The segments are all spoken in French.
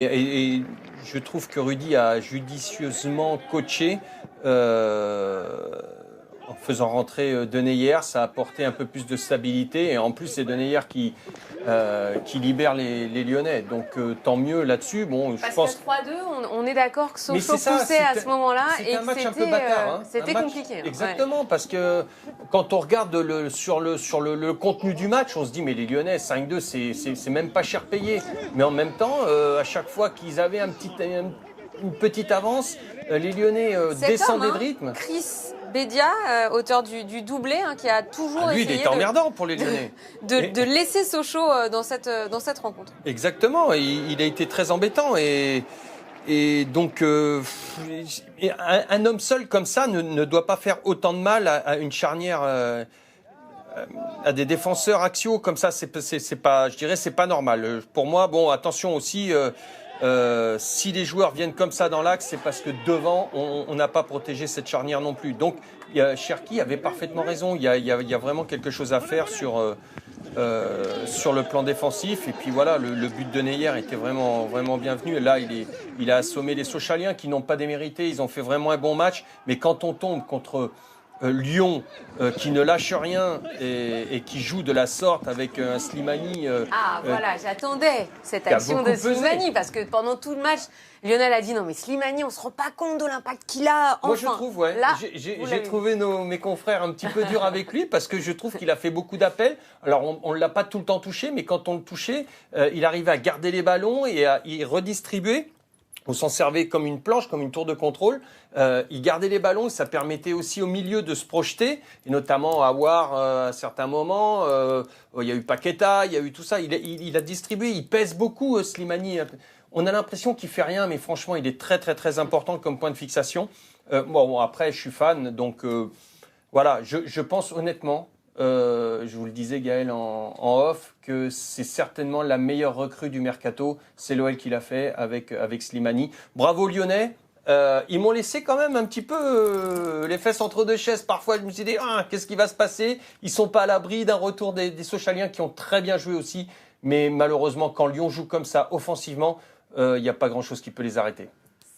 Et je trouve que Rudy a judicieusement coaché en faisant rentrer Deneyer. Ça a apporté un peu plus de stabilité. Et en plus, c'est Deneyer qui libère les Lyonnais. Donc tant mieux là-dessus. Bon, je Parce pense. qu'à 3-2, on est d'accord que Mais Sochaux c'est ça, poussait à ce moment-là c'était et un que match un peu bâtard. Hein. c'était compliqué. Exactement, parce que quand on regarde sur le contenu du match, on se dit mais les Lyonnais 5-2, c'est même pas cher payé. Mais en même temps, à chaque fois qu'ils avaient une petite avance, les Lyonnais descendaient de rythme. Chris Bédia, auteur du doublé, qui a toujours Lui, essayé il était emmerdant pour les Lyonnais. de laisser Sochaux dans cette rencontre. Exactement, il a été très embêtant et donc, un homme seul comme ça ne doit pas faire autant de mal à une charnière, à des défenseurs axiaux comme ça. C'est pas, je dirais, c'est pas normal. Pour moi, bon, attention aussi. Si les joueurs viennent comme ça dans l'axe, c'est parce que devant, on n'a pas protégé cette charnière non plus. Donc, Cherki avait parfaitement raison. Il y a vraiment quelque chose à faire sur le plan défensif. Et puis voilà, le but de Neyer était vraiment, vraiment bienvenu. Et là, il a assommé les Sochaliens qui n'ont pas démérité. Ils ont fait vraiment un bon match. Mais quand on tombe contre Lyon, qui ne lâche rien et qui joue de la sorte avec un Slimani. Voilà, j'attendais cette action de Slimani parce que pendant tout le match, Lionel a dit non mais Slimani, on se rend pas compte de l'impact qu'il a. Enfin, moi je trouve, ouais. Là, j'ai trouvé mes confrères un petit peu durs avec lui parce que je trouve qu'il a fait beaucoup d'appels. Alors on l'a pas tout le temps touché, mais quand on le touchait, il arrivait à garder les ballons et à y redistribuer. On s'en servait comme une planche, comme une tour de contrôle. Il gardait les ballons, ça permettait aussi au milieu de se projeter, et notamment à voir à certains moments. Il y a eu Paqueta, il y a eu tout ça. Il a distribué, il pèse beaucoup, Slimani. On a l'impression qu'il fait rien, mais franchement, il est très très très important comme point de fixation. Bon, après, je suis fan, donc voilà. Je pense honnêtement. Je vous le disais Gaël en off, que c'est certainement la meilleure recrue du mercato. C'est l'OL qui l'a fait avec Slimani. Bravo Lyonnais. Ils m'ont laissé quand même un petit peu les fesses entre deux chaises. Parfois, je me suis dit, qu'est-ce qui va se passer? Ils sont pas à l'abri d'un retour des Sochaliens qui ont très bien joué aussi. Mais malheureusement, quand Lyon joue comme ça offensivement, il n'y a pas grand-chose qui peut les arrêter.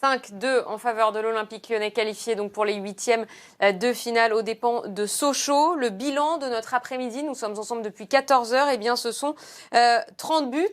5-2 en faveur de l'Olympique Lyonnais qualifié donc pour les huitièmes de finale aux dépens de Sochaux. Le bilan de notre après-midi, nous sommes ensemble depuis 14h, eh bien ce sont 30 buts.